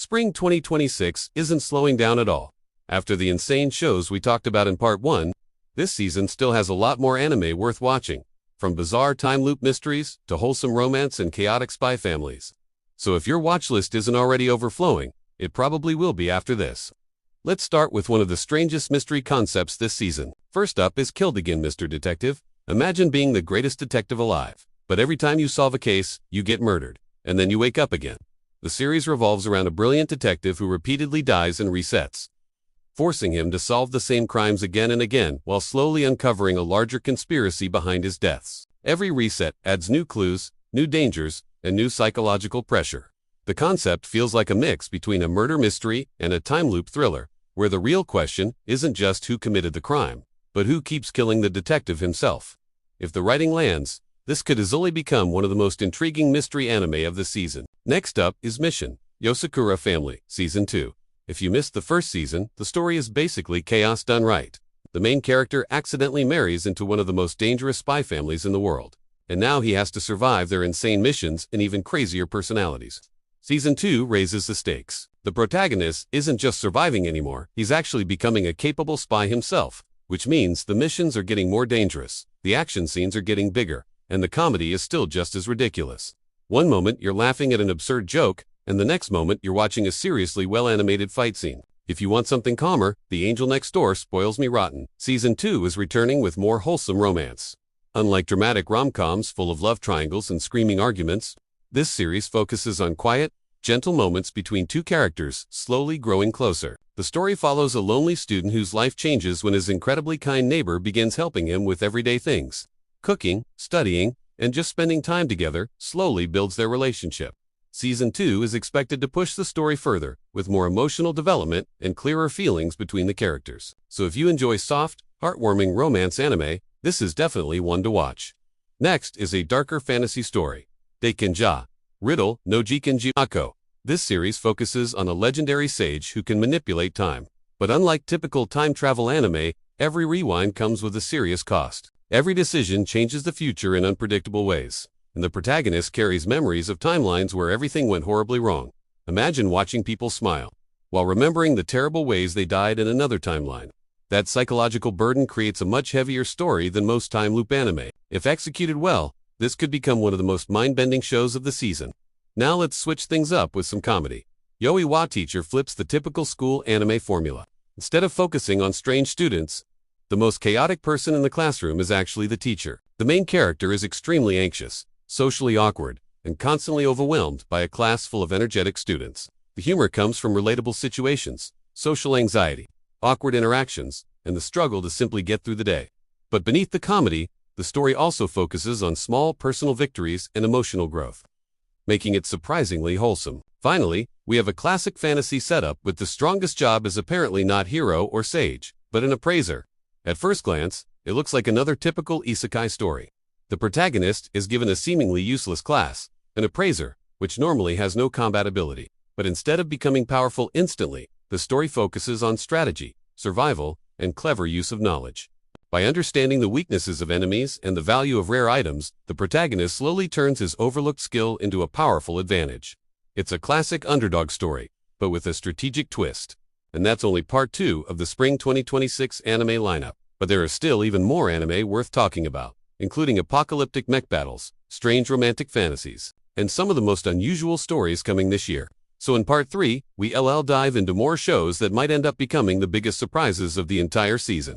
Spring 2026 isn't slowing down at all. After the insane shows we talked about in Part 1, this season still has a lot more anime worth watching, from bizarre time loop mysteries to wholesome romance and chaotic spy families. So if your watch list isn't already overflowing, it probably will be after this. Let's start with one of the strangest mystery concepts this season. First up is Killed Again, Mr. Detective. Imagine being the greatest detective alive, but every time you solve a case, you get murdered, and then you wake up again. The series revolves around a brilliant detective who repeatedly dies and resets, forcing him to solve the same crimes again and again while slowly uncovering a larger conspiracy behind his deaths. Every reset adds new clues, new dangers, and new psychological pressure. The concept feels like a mix between a murder mystery and a time loop thriller, where the real question isn't just who committed the crime, but who keeps killing the detective himself. If the writing lands, this could easily become one of the most intriguing mystery anime of the season. Next up is Mission: Yozakura Family, Season 2. If you missed the first season, the story is basically chaos done right. The main character accidentally marries into one of the most dangerous spy families in the world, and now he has to survive their insane missions and even crazier personalities. Season 2 raises the stakes. The protagonist isn't just surviving anymore, he's actually becoming a capable spy himself, which means the missions are getting more dangerous, the action scenes are getting bigger, and the comedy is still just as ridiculous. One moment you're laughing at an absurd joke, and the next moment you're watching a seriously well-animated fight scene. If you want something calmer, The Angel Next Door spoils me rotten. Season 2 is returning with more wholesome romance. Unlike dramatic rom-coms full of love triangles and screaming arguments, this series focuses on quiet, gentle moments between two characters slowly growing closer. The story follows a lonely student whose life changes when his incredibly kind neighbor begins helping him with everyday things. Cooking, studying, and just spending time together slowly builds their relationship. Season 2 is expected to push the story further, with more emotional development and clearer feelings between the characters. So if you enjoy soft, heartwarming romance anime, this is definitely one to watch. Next is a darker fantasy story, Daikenja Riddle no Jikan Gyakkou. This series focuses on a legendary sage who can manipulate time. But unlike typical time travel anime, every rewind comes with a serious cost. Every decision changes the future in unpredictable ways, and the protagonist carries memories of timelines where everything went horribly wrong. Imagine watching people smile, while remembering the terrible ways they died in another timeline. That psychological burden creates a much heavier story than most time loop anime. If executed well, this could become one of the most mind-bending shows of the season. Now let's switch things up with some comedy. Yowayowa Teacher flips the typical school anime formula. Instead of focusing on strange students, the most chaotic person in the classroom is actually the teacher. The main character is extremely anxious, socially awkward, and constantly overwhelmed by a class full of energetic students. The humor comes from relatable situations, social anxiety, awkward interactions, and the struggle to simply get through the day. But beneath the comedy, the story also focuses on small personal victories and emotional growth, making it surprisingly wholesome. Finally, we have a classic fantasy setup with the strongest job is apparently not hero or sage, but an appraiser. At first glance, it looks like another typical isekai story. The protagonist is given a seemingly useless class, an appraiser, which normally has no combat ability. But instead of becoming powerful instantly, the story focuses on strategy, survival, and clever use of knowledge. By understanding the weaknesses of enemies and the value of rare items, the protagonist slowly turns his overlooked skill into a powerful advantage. It's a classic underdog story, but with a strategic twist. And that's only part 2 of the Spring 2026 anime lineup. But there are still even more anime worth talking about, including apocalyptic mech battles, strange romantic fantasies, and some of the most unusual stories coming this year. So in part 3, we'll dive into more shows that might end up becoming the biggest surprises of the entire season.